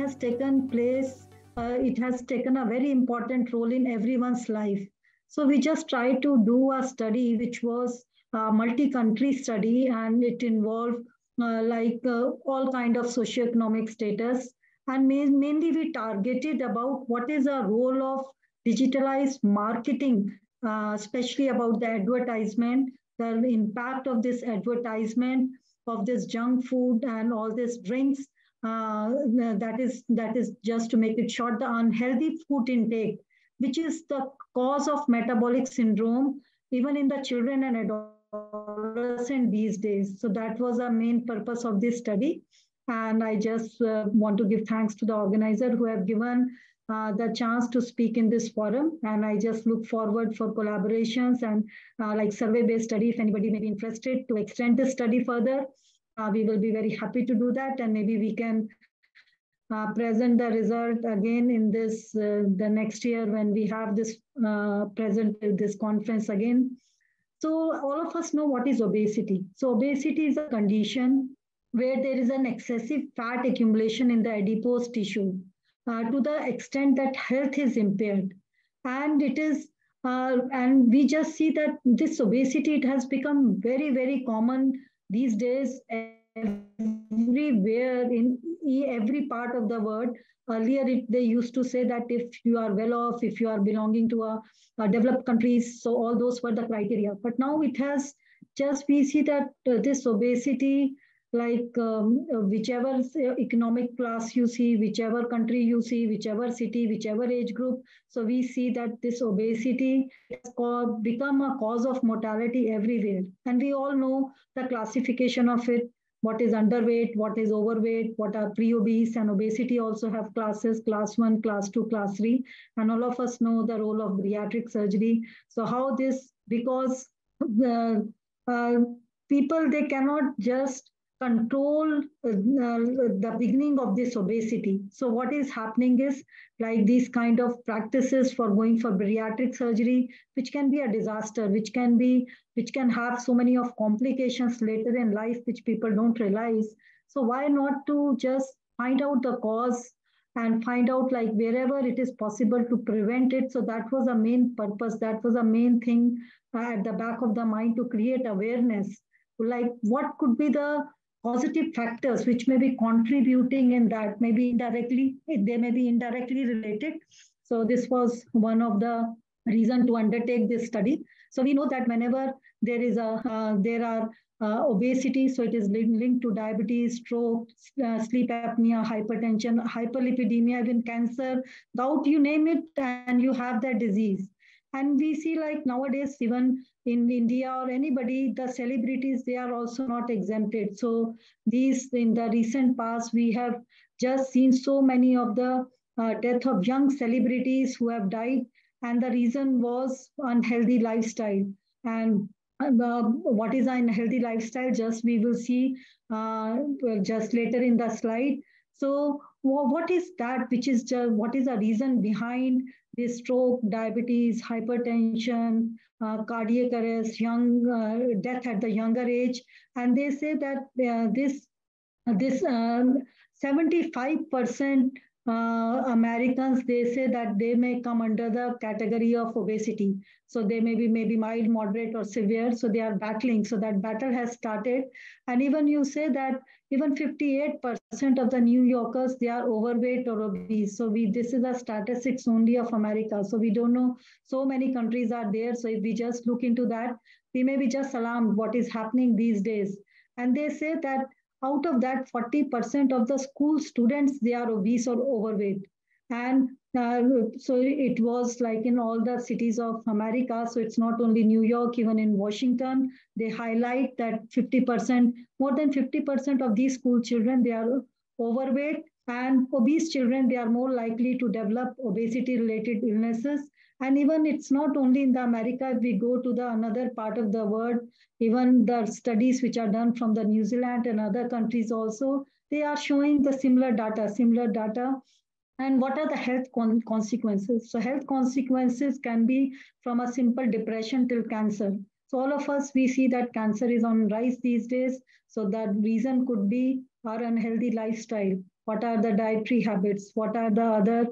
has taken place, it has taken a very important role in everyone's life. So we just tried to do a study which was a multi-country study, and it involved all kind of socioeconomic status. And mainly we targeted about what is the role of digitalized marketing, especially about the advertisement, the impact of this advertisement, of this junk food and all these drinks. That is just to make it short, the unhealthy food intake, which is the cause of metabolic syndrome, even in the children and adolescents these days. So that was the main purpose of this study. And I just want to give thanks to the organizer who have given the chance to speak in this forum. And I just look forward for collaborations and like survey-based study. If anybody may be interested to extend this study further, we will be very happy to do that. And maybe we can present the result again in this the next year when we have this present this conference again. So all of us know what is obesity. So obesity is a condition where there is an excessive fat accumulation in the adipose tissue to the extent that health is impaired. And it is, and we just see that this obesity, it has become very, very common these days everywhere in every part of the world. Earlier, they used to say that if you are well off, if you are belonging to a developed countries, so all those were the criteria. But now it has just, we see that this obesity, like whichever economic class you see, whichever country you see, whichever city, whichever age group. So we see that this obesity has become a cause of mortality everywhere. And we all know the classification of it, what is underweight, what is overweight, what are pre-obese, and obesity also have classes, class 1, class 2, class 3. And all of us know the role of bariatric surgery. So how this, because the people, they cannot just control the beginning of this obesity. So what is happening is like these kind of practices for going for bariatric surgery, which can be a disaster, which can have so many of complications later in life, which people don't realize. So why not to just find out the cause and find out like wherever it is possible to prevent it. So that was a main purpose. That was a main thing at the back of the mind, to create awareness. Like what could be the positive factors which may be contributing in that, maybe indirectly, they may be indirectly related. So this was one of the reason to undertake this study. So we know that whenever there is obesity, so it is linked to diabetes, stroke, sleep apnea, hypertension, hyperlipidemia, even cancer, gout, you name it, and you have that disease. And we see like nowadays, even in India or anybody, the celebrities, they are also not exempted. So these, in the recent past, we have just seen so many of the death of young celebrities who have died. And the reason was unhealthy lifestyle. And what is an unhealthy lifestyle? Just we will see just later in the slide. So what is that, which is just, what is the reason behind this stroke, diabetes, hypertension, cardiac arrest, young death at the younger age? And they say that this 75% Americans, they say that they may come under the category of obesity. So they may be maybe mild, moderate, or severe. So they are battling. So that battle has started. And even you say that even 58% of the New Yorkers, they are overweight or obese. So this is the statistics only of America. So we don't know, so many countries are there. So if we just look into that, we may be just alarmed what is happening these days. And they say that out of that, 40% of the school students, they are obese or overweight. And so it was like in all the cities of America. So it's not only New York, even in Washington, they highlight that 50%, more than 50% of these school children, they are overweight. And obese children, they are more likely to develop obesity-related illnesses. And even it's not only in the America, if we go to the another part of the world, even the studies which are done from the New Zealand and other countries also, they are showing the similar data. And what are the health consequences? So health consequences can be from a simple depression till cancer. So all of us, we see that cancer is on rise these days. So that reason could be our unhealthy lifestyle. what are the dietary habits, what are the other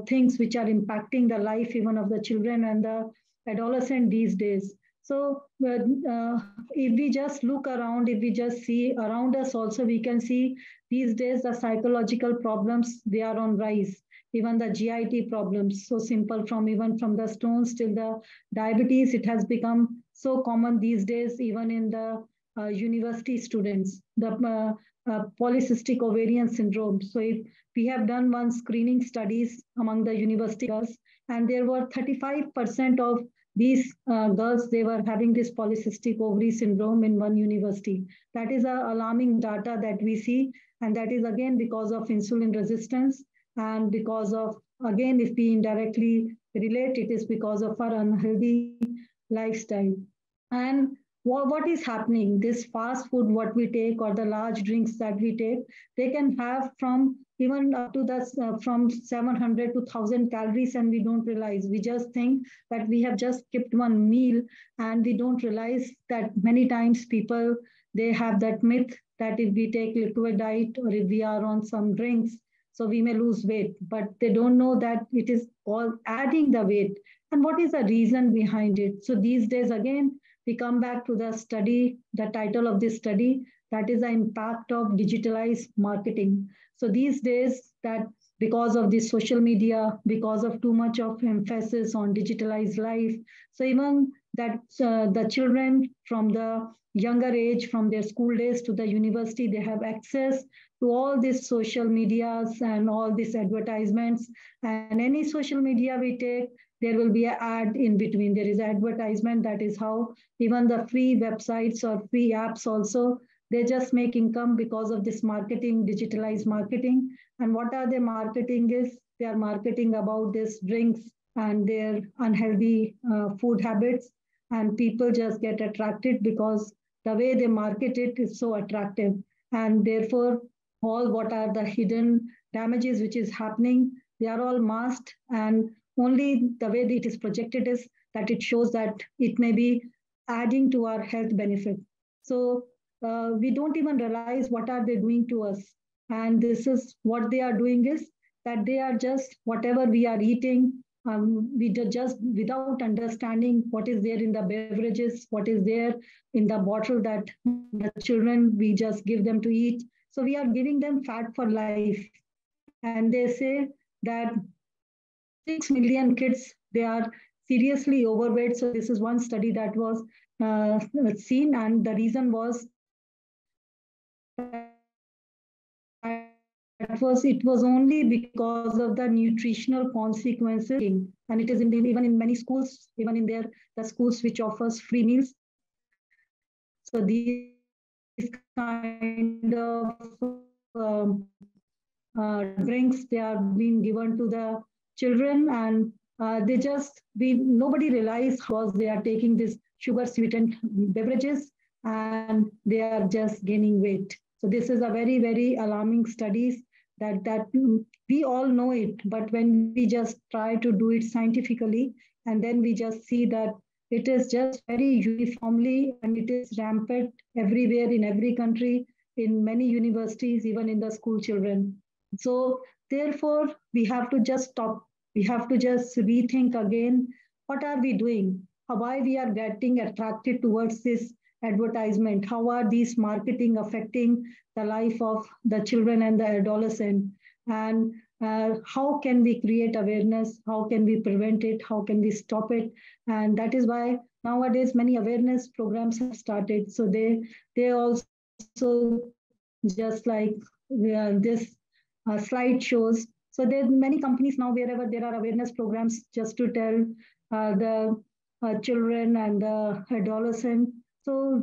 things which are impacting the life even of the children and the adolescent these days. So if we just look around, if we just see around us also, we can see these days the psychological problems, they are on rise. Even the GIT problems, so simple, from even from the stones till the diabetes, it has become so common these days, even in the university students, the polycystic ovarian syndrome. So if we have done one screening studies among the university girls, and there were 35% of these girls, they were having this polycystic ovary syndrome in one university. That is a alarming data that we see, and that is again because of insulin resistance, and because of, again, if we indirectly relate, it is because of our unhealthy lifestyle. And what is happening, this fast food what we take, or the large drinks that we take, they can have from even up to the from 700 to 1000 calories, and we don't realize. We just think that we have just skipped one meal, and we don't realize that many times people, they have that myth that if we take liquid diet or if we are on some drinks, so we may lose weight, but they don't know that it is all adding the weight. And what is the reason behind it? So these days, again, we come back to the study, the title of this study, that is the impact of digitalized marketing. So these days, that because of this social media, because of too much of emphasis on digitalized life, so even that the children from the younger age, from their school days to the university, they have access to all these social medias and all these advertisements. And any social media we take, there will be an ad in between. There is advertisement. That is how even the free websites or free apps also, they just make income because of this marketing, digitalized marketing. And what are they marketing is, they are marketing about this drinks and their unhealthy food habits. And people just get attracted because the way they market it is so attractive. And therefore, all what are the hidden damages which is happening, they are all masked, and only the way that it is projected is that it shows that it may be adding to our health benefit. So we don't even realize what are they doing to us. And this is what they are doing is that they are just, whatever we are eating, we just, without understanding what is there in the beverages, what is there in the bottle that the children, we just give them to eat. So we are giving them fat for life. And they say that 6 million kids, they are seriously overweight. So this is one study that was seen, and the reason was it was only because of the nutritional consequences. And it is in even in many schools, even in the schools which offers free meals. So these kind of drinks, they are being given to the children, and they just, nobody realize how they are taking this sugar sweetened beverages, and they are just gaining weight. So this is a very, very alarming studies that we all know it, but when we just try to do it scientifically, and then we just see that it is just very uniformly, and it is rampant everywhere in every country, in many universities, even in the school children. So therefore, we have to just stop. We have to just rethink again, what are we doing? Why we are getting attracted towards this advertisement? How are these marketing affecting the life of the children and the adolescent? And how can we create awareness? How can we prevent it? How can we stop it? And that is why nowadays many awareness programs have started. So they also, just like this slide shows. So there are many companies now, wherever there are awareness programs, just to tell the children and the adolescent. So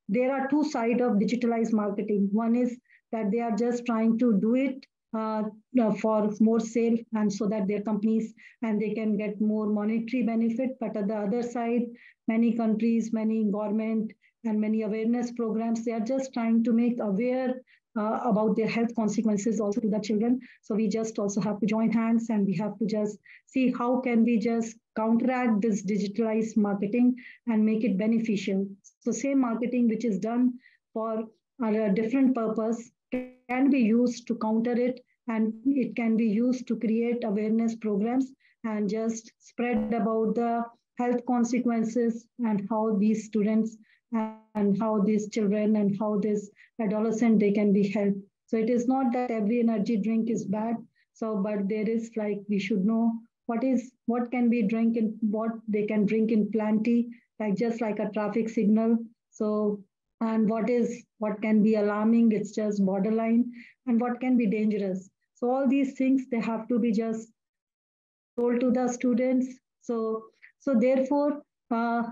there are two sides of digitalized marketing. One is that they are just trying to do it for more sale, and so that their companies, and they can get more monetary benefit. But at the other side, many countries, many government, and many awareness programs, they are just trying to make aware about their health consequences also to the children. So we just also have to join hands, and we have to just see how can we just counteract this digitalized marketing and make it beneficial. So same marketing which is done for a different purpose, can be used to counter it, and it can be used to create awareness programs and just spread about the health consequences and how these students and how these children and how this adolescent they can be helped. So it is not that every energy drink is bad. So, but there is like we should know what can be drink in what they can drink in plenty, like just like a traffic signal. So and what can be alarming, it's just borderline, and what can be dangerous. So all these things they have to be just told to the students. So therefore,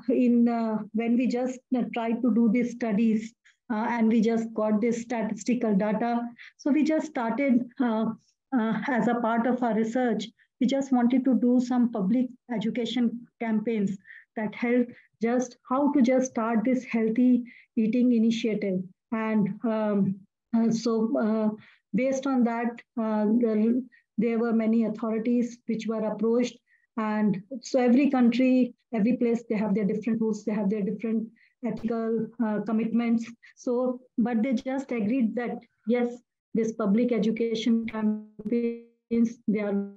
in when we just try to do these studies and we just got this statistical data, so we just started as a part of our research. We just wanted to do some public education campaigns that help just how to just start this healthy eating initiative. And based on that, there were many authorities which were approached. And so every country, every place, they have their different rules, they have their different ethical commitments. So, but they just agreed that yes, this public education campaigns, they are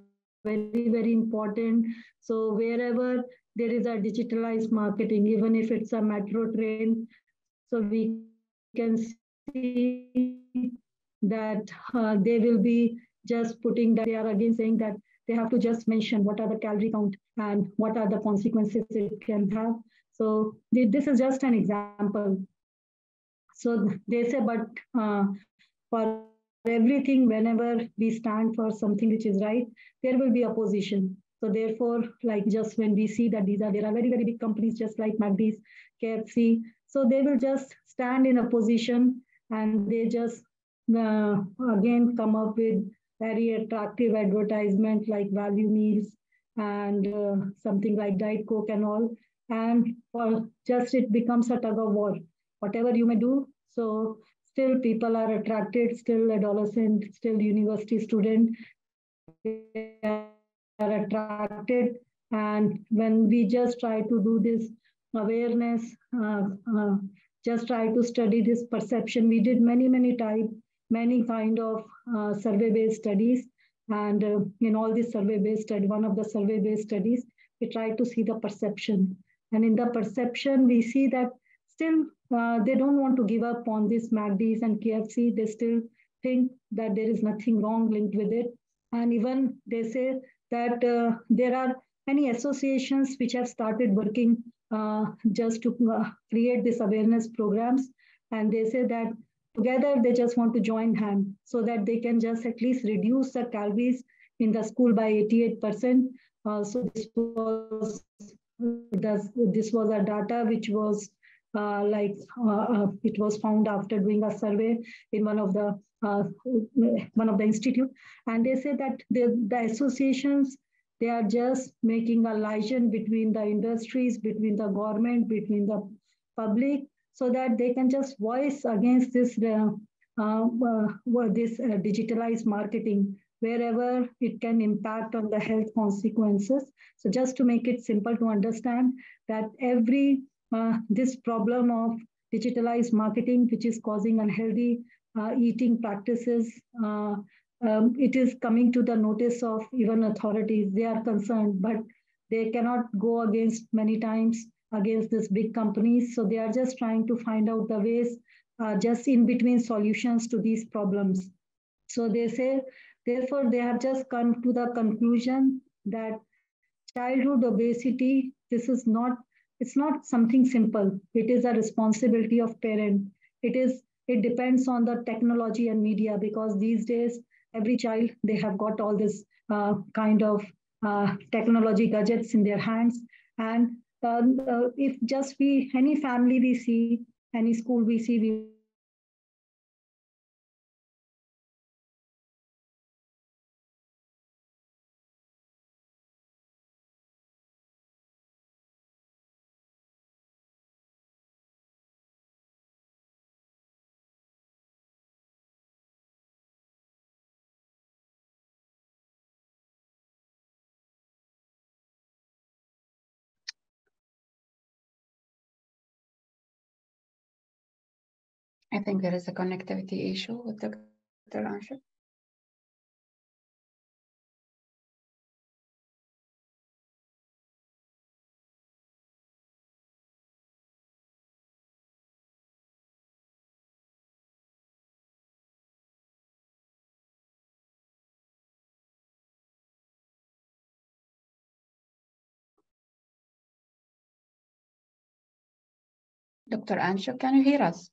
very, very important. So wherever there is a digitalized marketing, even if it's a metro train, so we can see that they will be just putting that they are again saying that they have to just mention what are the calorie count and what are the consequences it can have. So this is just an example. So they say, but for everything, whenever we stand for something which is right, there will be opposition. So therefore, like just when we see that there are very, very big companies just like McD's, KFC, so they will just stand in opposition and they just uh, again come up with very attractive advertisement like value meals and something like Diet Coke and all. And for just it becomes a tug of war. Whatever you may do, so still people are attracted, still adolescent, still university student, they are attracted. And when we just try to do this awareness, just try to study this perception, we did many many kind of survey based studies. And in all these survey based study, one of the survey based studies, we try to see the perception. And in the perception we see that still they don't want to give up on this MACDs and KFC. They still think that there is nothing wrong linked with it. And even they say that there are many associations which have started working just to create this awareness programs. And they say that together they just want to join hand so that they can just at least reduce the calories in the school by 88%. So this was a data which was it was found after doing a survey in one of the institute. And they say that the associations, they are just making a liaison between the industries, between the government, between the public, so that they can just voice against this digitalized marketing wherever it can impact on the health consequences. So just to make it simple to understand that every this problem of digitalized marketing, which is causing unhealthy eating practices, it is coming to the notice of even authorities. They are concerned, but they cannot go against many times against these big companies. So they are just trying to find out the ways, just in between solutions to these problems. So they say, therefore, they have just come to the conclusion that childhood obesity, this is not, it's not something simple. It is a responsibility of parent. It is, it depends on the technology and media, because these days, every child, they have got all this kind of technology gadgets in their hands. And if just we, any family we see, any school we see, we will just see that children are just using I think there is a connectivity issue with Dr. Anshoo. Dr. Anshoo, can you hear us?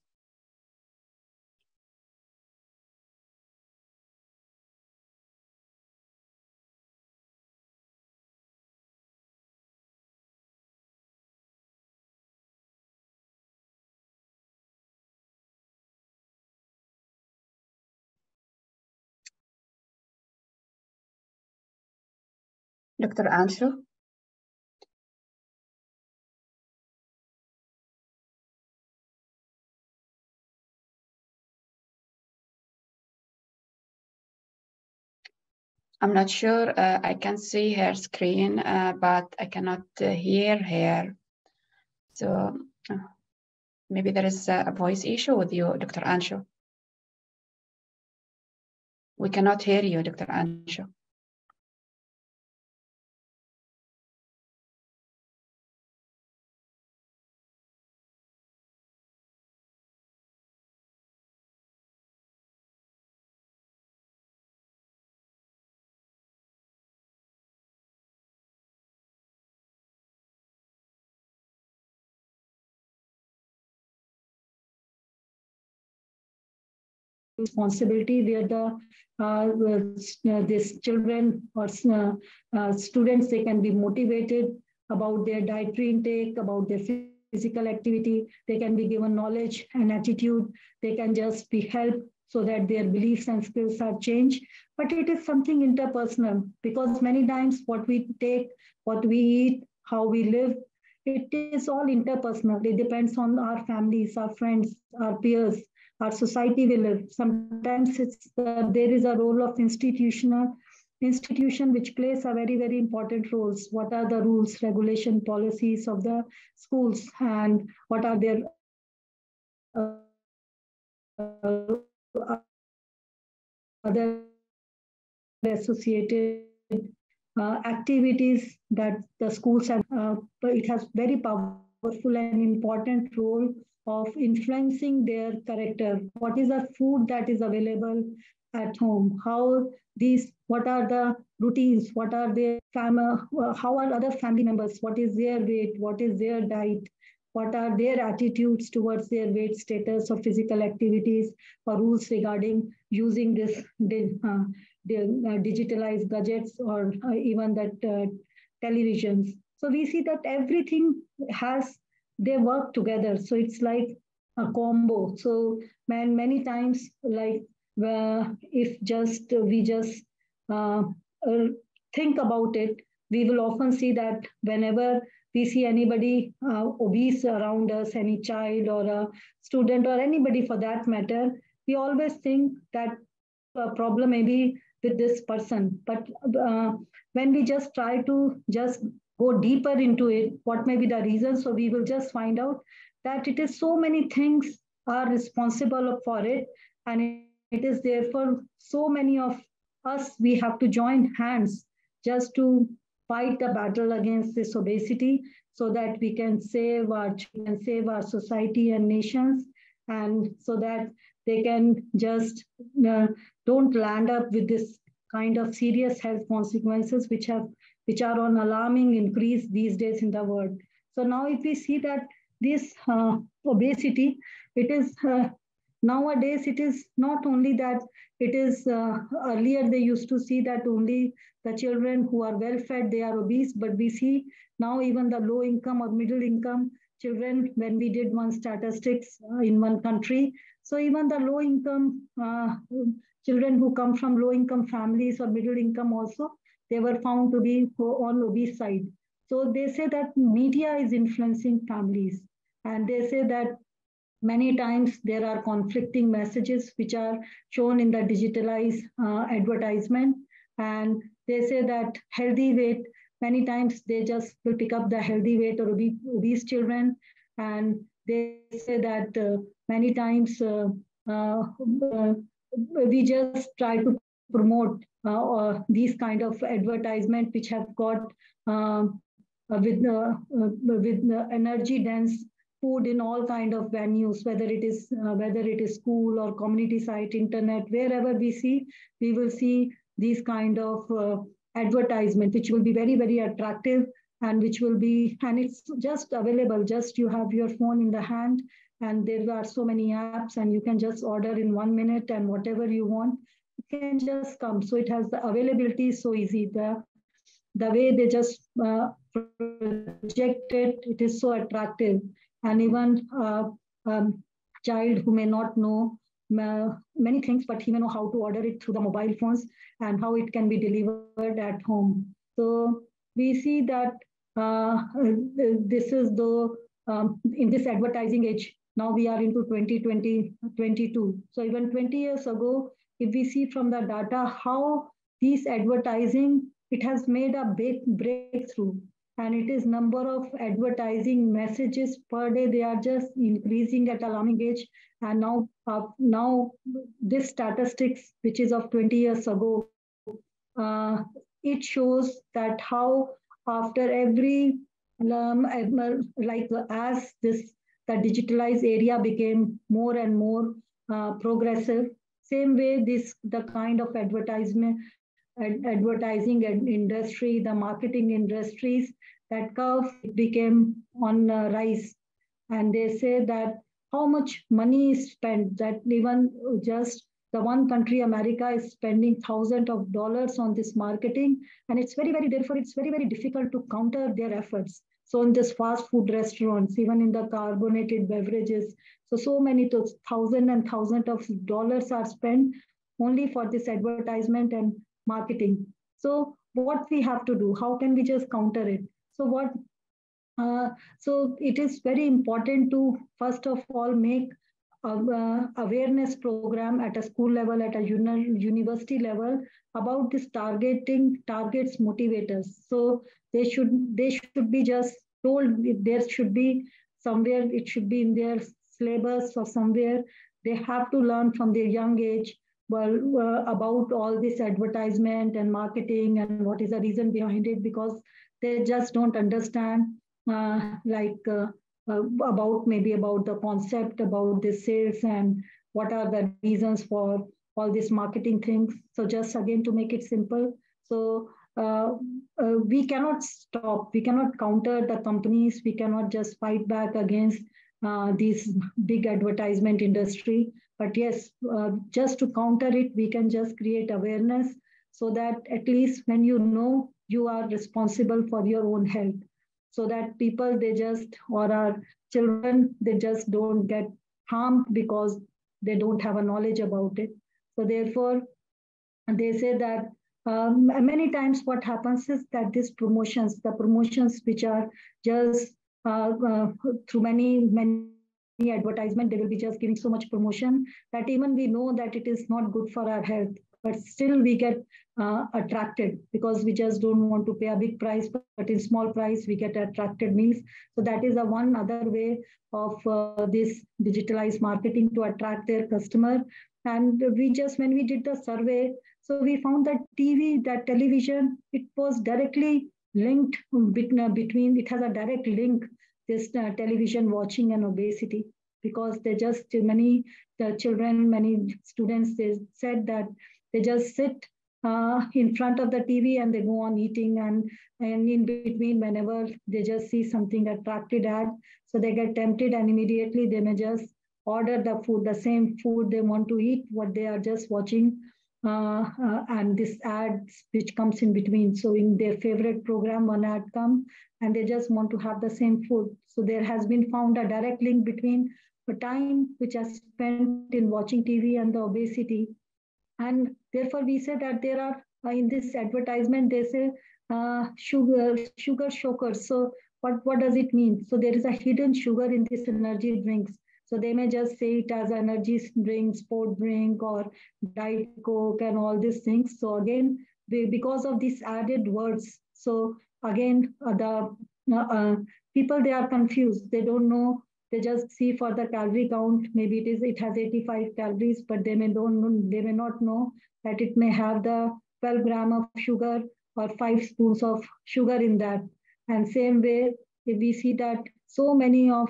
Dr. Anshoo? I'm not sure. I can see her screen, but I cannot hear her. So maybe there is a voice issue with you, Dr. Anshoo. We cannot hear you, Dr. Anshoo. Responsibility where these children or students, they can be motivated about their dietary intake, about their physical activity. They can be given knowledge and attitude. They can just be helped so that their beliefs and skills are changed. But it is something interpersonal, because many times what we take, what we eat, how we live, it is all interpersonal. It depends on our families, our friends, our peers, our society we live. Sometimes there is a role of institution which plays a very, very important roles. What are the rules, regulation, policies of the schools, and what are their other associated activities that the schools have. It has very powerful and important role of influencing their character. What is the food that is available at home? What are the routines? What are their how are other family members? What is their weight? What is their diet? What are their attitudes towards their weight status or physical activities, or rules regarding using this digitalized gadgets, or even that televisions. So we see that everything they work together. So it's like a combo. So many times, like if we just uh, uh, think about it, we will often see that whenever we see anybody obese around us, any child or a student or anybody for that matter, we always think that problem maybe with this person. But when we just try to just go deeper into it, what may be the reason? So we will just find out that it is so many things are responsible for it, and it is therefore so many of us, we have to join hands just to fight the battle against this obesity, so that we can save our children, save our society and nations, and so that they can just uh, don't land up with this kind of serious health consequences which are on alarming increase these days in the world. So now if we see that this obesity, it is nowadays, it is not only that it is earlier they used to see that only the children who are well fed, they are obese, but we see now even the low income or middle income children, when we did one statistics in one country, so even the low income children who come from low income families or middle income also, they were found to be on obese side. So they say that media is influencing families, and they say that many times there are conflicting messages which are shown in the digitalized advertisement, and they say that healthy weight, many times they just will pick up the healthy weight or obese children, and they say that many times we just try to promote these kind of advertisement which have got with energy dense food in all kind of venues, whether it is school or community site, internet, wherever we will see these kind of advertisement, which will be very, very attractive, and which will be, and it's just available. Just you have your phone in the hand, and there are so many apps, and you can just order in 1 minute, and whatever you want, it can just come. So it has the availability is so easy. The way they just project it is so attractive. And even child who may not know many things, but he may know how to order it through the mobile phones and how it can be delivered at home. So we see that this is the in this advertising age. Now we are into 2020, 22. So even 20 years ago, if we see from the data how these advertising, it has made a big breakthrough, and it is number of advertising messages per day, they are just increasing at alarming age. And now this statistics, which is of 20 years ago, it shows that how after every like as this the digitalized area became more and more progressive, same way this the kind of advertising industry, the marketing industries, that curve became on rise. And they say that how much money is spent, that even just the one country, America, is spending thousands of dollars on this marketing. And it's very, very, therefore, it's very, very difficult to counter their efforts. So in this fast food restaurants, even in the carbonated beverages, so many thousands and thousands of dollars are spent only for this advertisement and marketing. So what we have to do, how can we just counter it? So so it is very important to first of all make awareness program at a school level, at a university level, about this targets motivators. So they should be just told, there should be somewhere, it should be in their syllabus or somewhere, they have to learn from their young age, well, about all this advertisement and marketing and what is the reason behind it, because they just don't understand about the concept, about the sales, and what are the reasons for all these marketing things. So just again to make it simple, so we cannot stop, we cannot counter the companies, we cannot just fight back against these big advertisement industry. But yes, just to counter it, we can just create awareness, so that at least when you know you are responsible for your own health, so that people, they just, or our children, they just don't get harmed because they don't have a knowledge about it. So therefore, they say that many times what happens is that these promotions, the promotions which are just through many advertisement, they will be just giving so much promotion that even we know that it is not good for our health, but still we get attracted because we just don't want to pay a big price, but in small price we get attracted meals. So that is a one other way of this digitalized marketing to attract their customer. And we just, when we did the survey, so we found that that television, it was directly linked between, it has a direct link, this television watching and obesity, because they just, the children, many students, they said that they just sit in front of the TV and they go on eating, and in between, whenever they just see something attracted ad, so they get tempted and immediately they may just order the food, the same food they want to eat, what they are just watching, and this ads which comes in between. So in their favorite program, one ad come and they just want to have the same food. So there has been found a direct link between the time which is spent in watching TV and the obesity. And therefore we say that there are, in this advertisement, they say sugar shockers. So what does it mean? So there is a hidden sugar in this energy drinks. So they may just say it as energy drink, sport drink, or diet coke and all these things. So again, because of these added words, so again the people, they are confused. They don't know. They just see for the calorie count. Maybe it has 85 calories, but they may not know that it may have the 12 gram of sugar or 5 spoons of sugar in that. And same way, if we see that so many of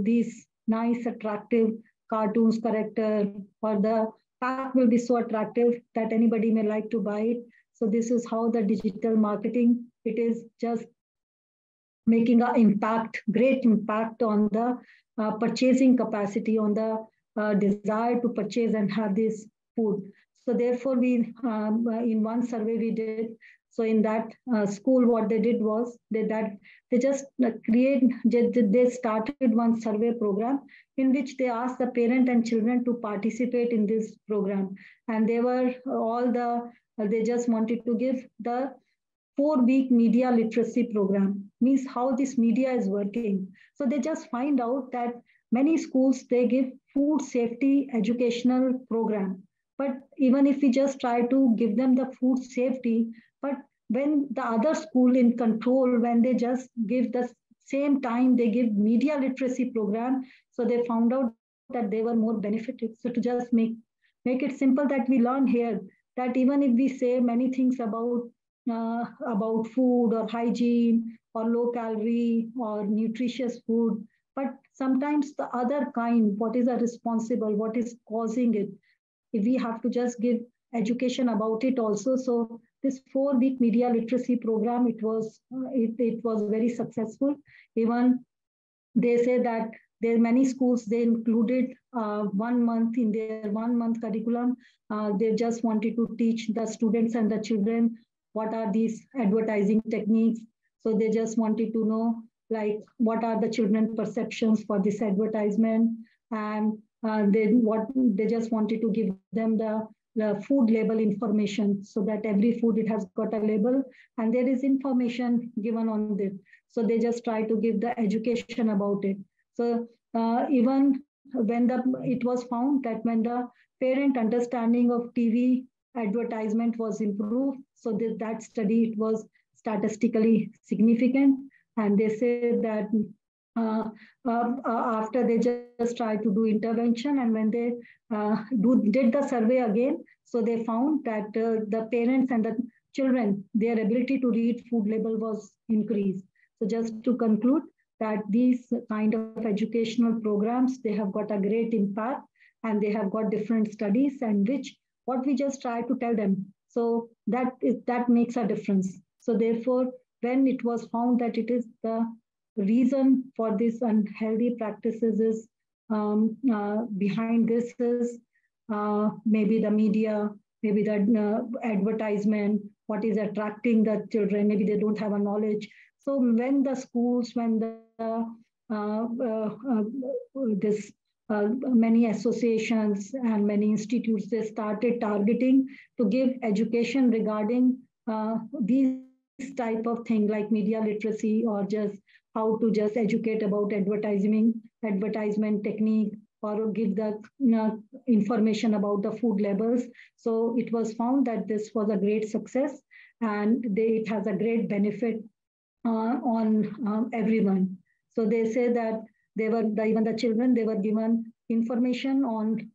these nice, attractive cartoons character or the pack will be so attractive that anybody may like to buy it. So this is how the digital marketing, it is just making an impact, great impact on the purchasing capacity, on the desire to purchase and have this food. So therefore, we in one survey we did. So in that school, what they did was they just they started one survey program in which they asked the parent and children to participate in this program, and they were they just wanted to give the 4-week media literacy program, means how this media is working. So they just find out that many schools, they give food safety educational program. But even if we just try to give them the food safety, but when the other school in control, when they just give the same time, they give media literacy program, so they found out that they were more benefited. So to just make it simple, that we learn here that even if we say many things about food or hygiene or low calorie or nutritious food, but sometimes the other kind, what is responsible, what is causing it, if we have to just give education about it also. So this 4-week media literacy program, it was very successful. Even they say that there are many schools, they included 1 month in their 1-month curriculum. They just wanted to teach the students and the children what are these advertising techniques. So they just wanted to know, like, what are the children's perceptions for this advertisement, and they just wanted to give them the food label information, so that every food, it has got a label and there is information given on it. So they just try to give the education about it. So even when it was found that when the parent understanding of TV advertisement was improved, so that study, it was statistically significant. And they say that after they just try to do intervention, and when they did the survey again, so they found that the parents and the children, their ability to read food label was increased. So just to conclude, that these kind of educational programs, they have got a great impact, and they have got different studies, and what we just try to tell them, so that makes a difference. So therefore, when it was found that it is the reason for this unhealthy practices is behind this is maybe the media, maybe the advertisement, what is attracting the children, maybe they don't have a knowledge. So when the schools, when the many associations and many institutes, they started targeting to give education regarding these type of thing, like media literacy, or just how to just educate about advertisement technique, or give the information about the food labels. So it was found that this was a great success, and it has a great benefit on everyone. So they say that even the children, they were given information on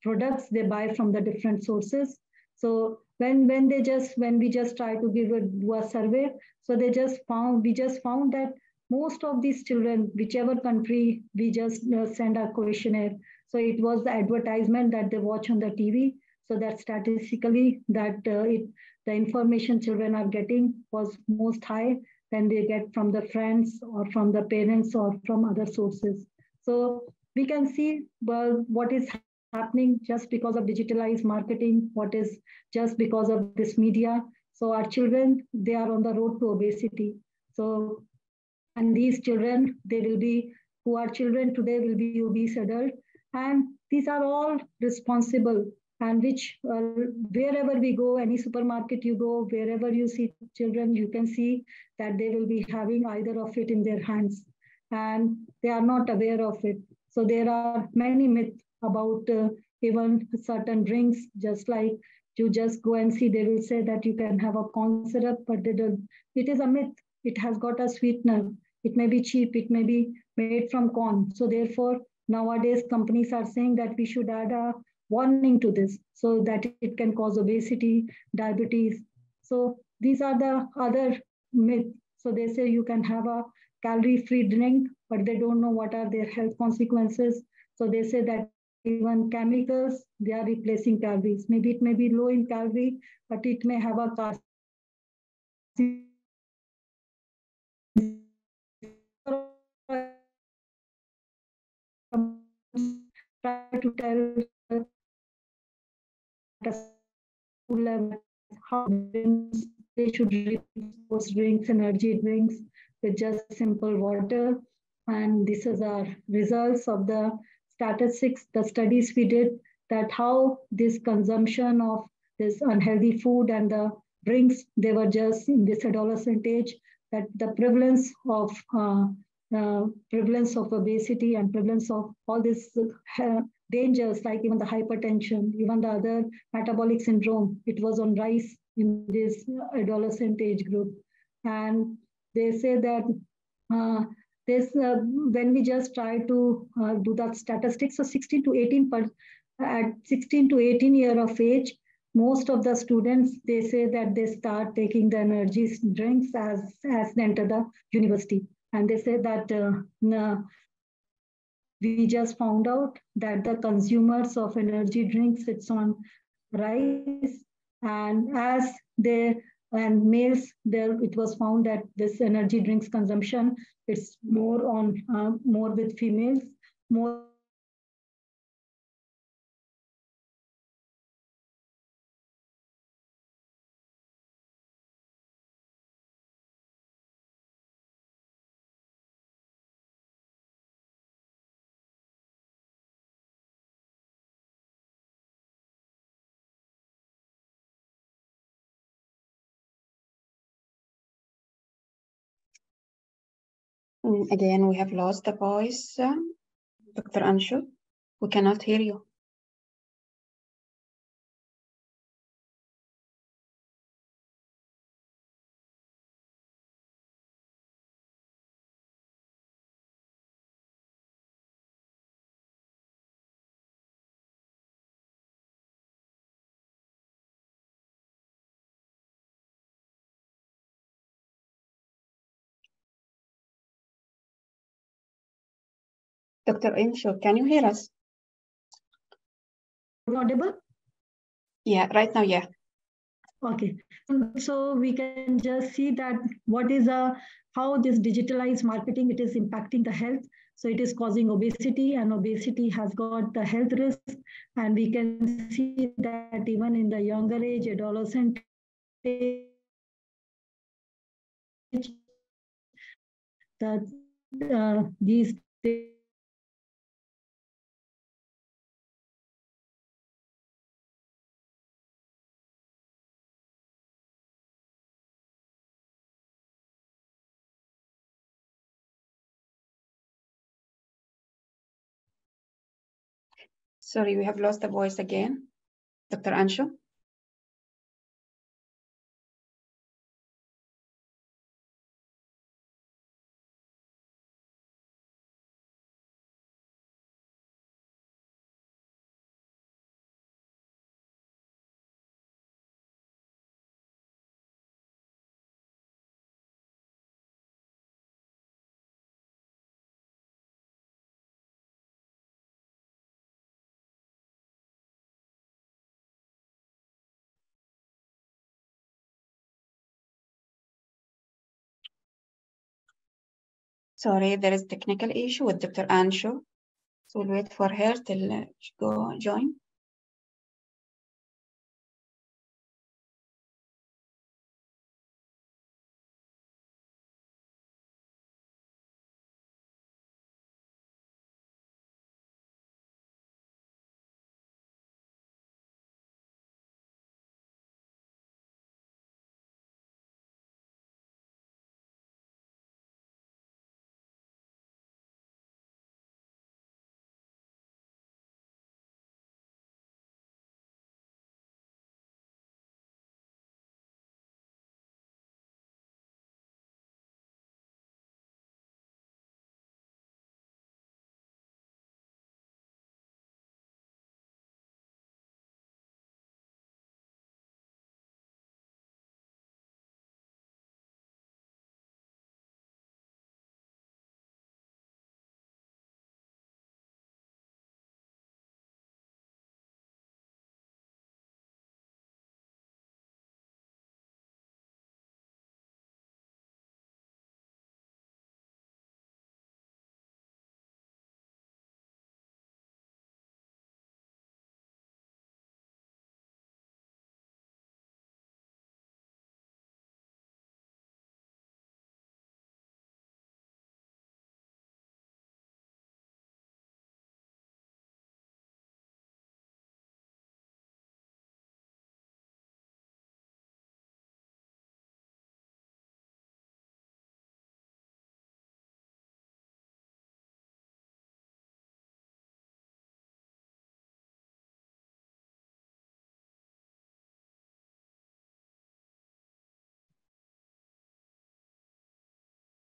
products they buy from the different sources. So when we just try to do a survey, so we just found that most of these children, whichever country, we just send a questionnaire. So it was the advertisement that they watch on the TV. So that statistically, that the information children are getting was most high than they get from the friends or from the parents or from other sources. So we can see what is happening just because of digitalized marketing, what is just because of this media. So our children, they are on the road to obesity. So, and these children, who are children today, will be obese adults. And these are all responsible, and which wherever we go, any supermarket you go, wherever you see children, you can see that they will be having either of it in their hands, and they are not aware of it. So there are many myths about even certain drinks, just like you just go and see, they will say that you can have a corn syrup, but it is a myth. It has got a sweetener. it may be cheap, it may be made from corn. So therefore, nowadays companies are saying that we should add a warning to this so that it can cause obesity, diabetes. So these are the other myths. So they say you can have a calorie-free drink, but they don't know what are their health consequences. So they say that even chemicals, they are replacing calories. Maybe it may be low in calorie, but it may have a try to tell level how they should replace those drinks, energy drinks, with just simple water. And this is our results of the statistics, the studies we did, that how this consumption of this unhealthy food and the drinks, they were just in this adolescent age, that the prevalence of obesity and prevalence of all these dangers, like even the hypertension, even the other metabolic syndrome, it was on rise in this adolescent age group. And they say that uh, when we just try to do that statistics, so 16 to 18 at 16 to 18 year of age, most of the students, they say that they start taking the energy drinks as they enter the university. And they say that we just found out that the consumers of energy drinks, it's on rise. And as they and males, there it was found that this energy drinks consumption, it's more with females, more Again, we have lost the voice. Dr. Anshoo, we cannot hear you. Dr. Anshoo, can you hear us? audible. Yeah, right now, yeah. Okay, so we can just see that what is how this digitalized marketing, it is impacting the health. So it is causing obesity, and obesity has got the health risk. And we can see that even in the younger age, adolescent age, that these Sorry, we have lost the voice again. Dr. Anshoo? Sorry, there is technical issue with Dr. Anshoo. So we'll wait for her till she go join.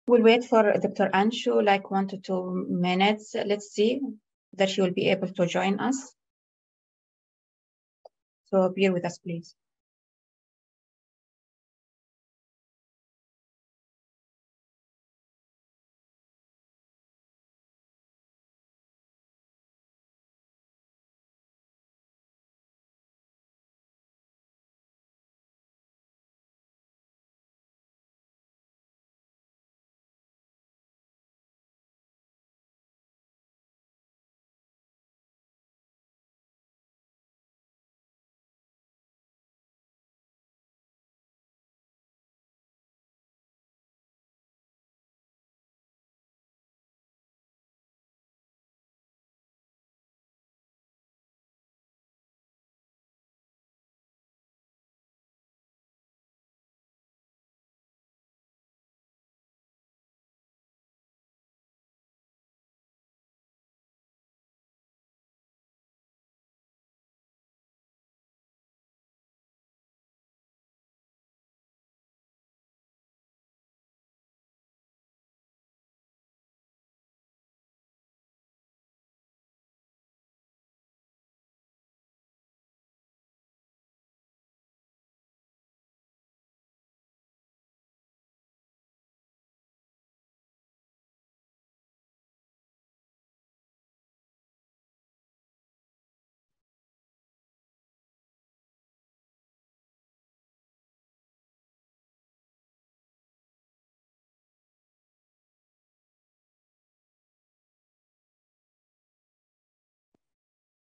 We'll wait for Dr. Anshoo, like 1 to 2 minutes. Let's see that she will be able to join us. So bear with us, please.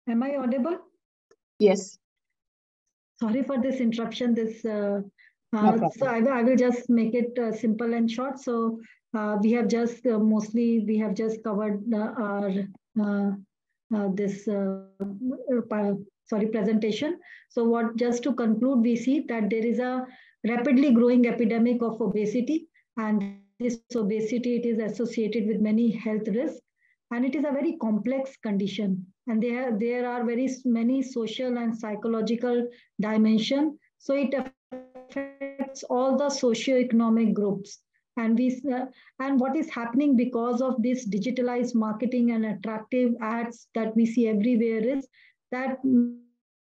Am I audible? Yes. Sorry for this interruption. No So I will just make it simple and short. So we have just mostly we have just covered our this presentation. So what just to conclude, we see that there is a rapidly growing epidemic of obesity, and this obesity it is associated with many health risks, and it is a very complex condition, and there are very many social and psychological dimension. So it affects all the socio-economic groups. And what is happening because of this digitalized marketing and attractive ads that we see everywhere is that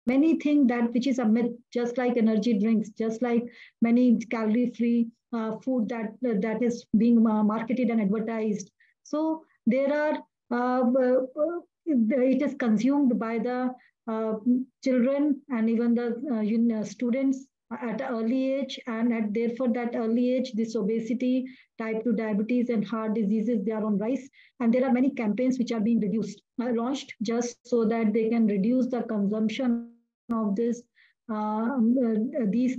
many things that which is a myth, just like energy drinks, just like many calorie-free food that is being marketed and advertised. So there are it is consumed by the children and even the students at an early age, and therefore that early age, this obesity, type 2 diabetes, and heart diseases, they are on rise. And there are many campaigns which are being launched just so that they can reduce the consumption of these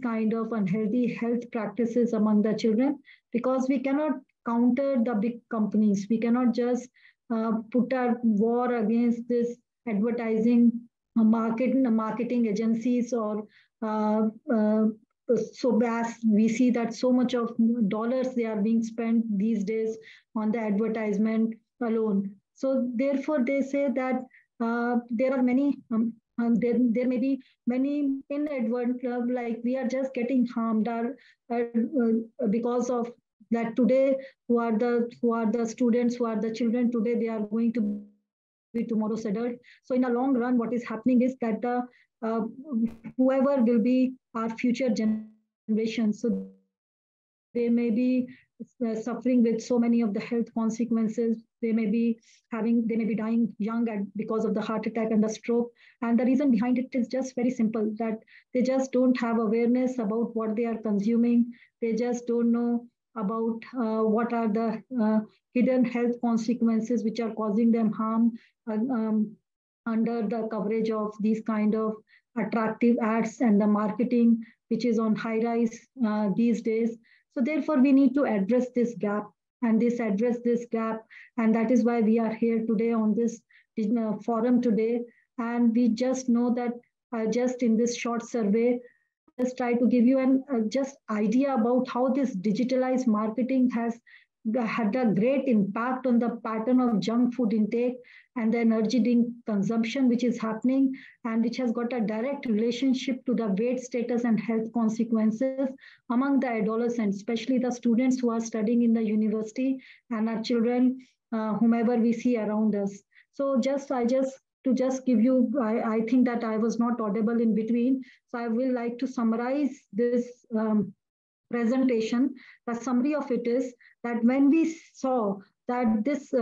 kind of unhealthy health practices among the children, because we cannot counter the big companies. We cannot just put a war against this advertising marketing agencies, or so as we see that so much of dollars they are being spent these days on the advertisement alone. So therefore they say that there are many there may be many inadvertent, like we are just getting harmed because of that today, who are the students, who are the children today, they are going to be tomorrow's adult. So in the long run, what is happening is that uh, whoever will be our future generations, so they may be suffering with so many of the health consequences. They may be dying young because of the heart attack and the stroke. And the reason behind it is just very simple, that they just don't have awareness about what they are consuming. They just don't know about what are the hidden health consequences which are causing them harm under the coverage of these kind of attractive ads and the marketing, which is on high rise these days. So therefore, we need to address this gap, and that is why we are here today on this forum today. And we just know that just in this short survey, just try to give you an just idea about how this digitalized marketing has had a great impact on the pattern of junk food intake and the energy drink consumption which is happening, and which has got a direct relationship to the weight status and health consequences among the adolescents, especially the students who are studying in the university and our children, whomever we see around us. So to just give you, I think that I was not audible in between. So I will like to summarize this presentation. The summary of it is that when we saw that this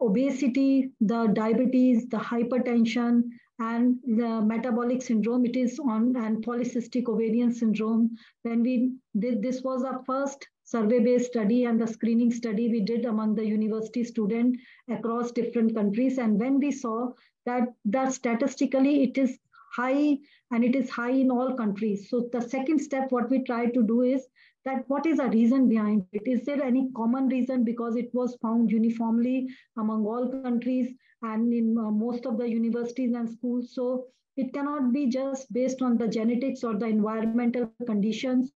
obesity, the diabetes, the hypertension, and the metabolic syndrome, it is on, and polycystic ovarian syndrome, when we did, this was our first survey-based study and the screening study we did among the university students across different countries. And when we saw that statistically it is high, and it is high in all countries. So the second step, what we try to do is that what is the reason behind it? Is there any common reason? Because it was found uniformly among all countries and in most of the universities and schools. So it cannot be just based on the genetics or the environmental conditions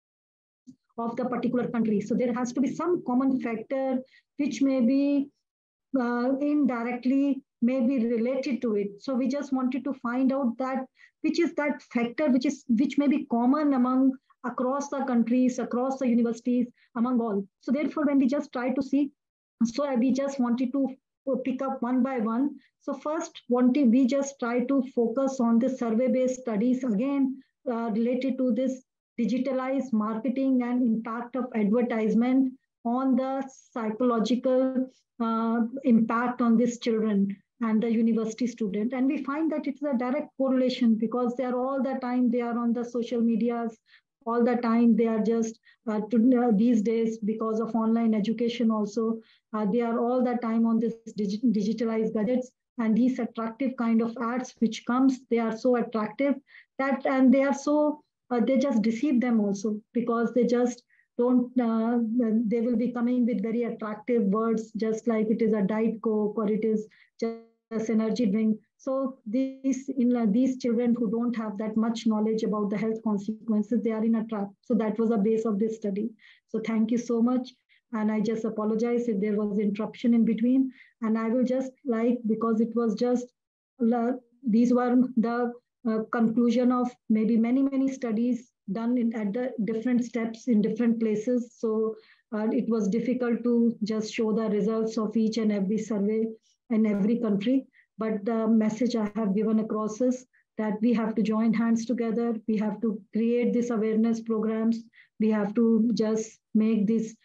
of the particular country. So there has to be some common factor which may be indirectly may be related to it. So we just wanted to find out that which is that factor which may be common among across the countries, across the universities, among all. So therefore, when we just try to see, so we just wanted to pick up one by one. So first, we just try to focus on the survey-based studies again related to this digitalized marketing and impact of advertisement on the psychological impact on these children and the university student. And we find that it's a direct correlation because they are all the time, they are on the social medias, all the time they are just these days because of online education also, they are all the time on this digitalized gadgets, and these attractive kind of ads which comes, they are so attractive that, and they are so, they just deceive them also because they just don't, they will be coming with very attractive words, just like it is a diet coke or it is just energy drink. So these children who don't have that much knowledge about the health consequences, they are in a trap. So that was the base of this study. So thank you so much. And I just apologize if there was interruption in between. And I will just like, because it was just, these were the conclusion of maybe many studies done at the different steps in different places. So it was difficult to just show the results of each and every survey in every country. But the message I have given across is that we have to join hands together. We have to create these awareness programs. We have to just make this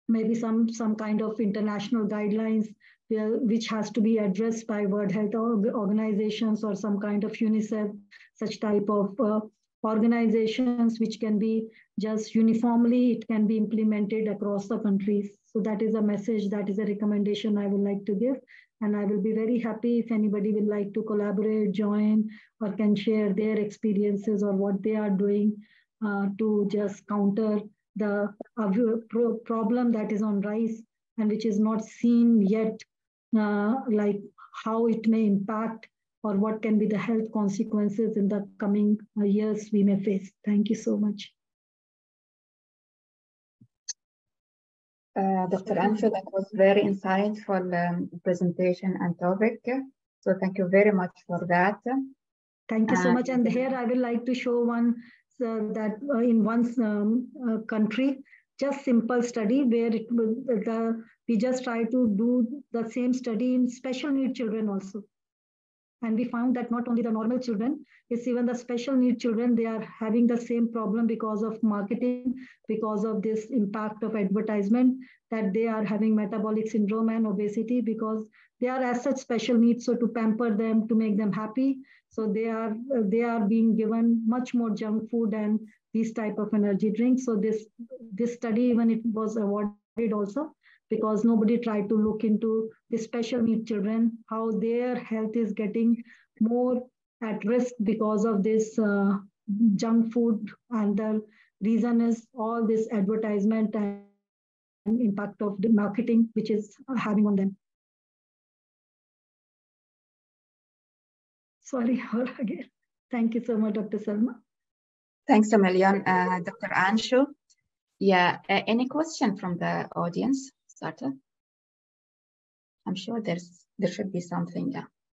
maybe some kind of international guidelines which has to be addressed by World Health Organizations or some kind of UNICEF, such type of organizations which can be just uniformly, it can be implemented across the countries. So that is a message, that is a recommendation I would like to give. And I will be very happy if anybody would like to collaborate, join, or can share their experiences or what they are doing to just counter the problem that is on rise and which is not seen yet, like how it may impact or what can be the health consequences in the coming years we may face. Thank you so much. Dr. Anshoo, that was very insightful presentation and topic. So thank you very much for that. Thank you so much. And here I would like to show one that in one country, just simple study where we just try to do the same study in special need children also. And we found that not only the normal children, it's even the special need children, they are having the same problem because of marketing, because of this impact of advertisement, that they are having metabolic syndrome and obesity because they are as such special needs. So to pamper them, to make them happy, so they are being given much more junk food and these type of energy drinks. So this study, even it was awarded also, because nobody tried to look into the special need children, how their health is getting more at risk because of this junk food. And the reason is all this advertisement and impact of the marketing, which is having on them. Sorry again. Thank you so much, Dr. Salma. Thanks a million, Dr. Anshoo. Yeah, any question from the audience, starter? I'm sure there should be something,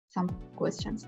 some questions.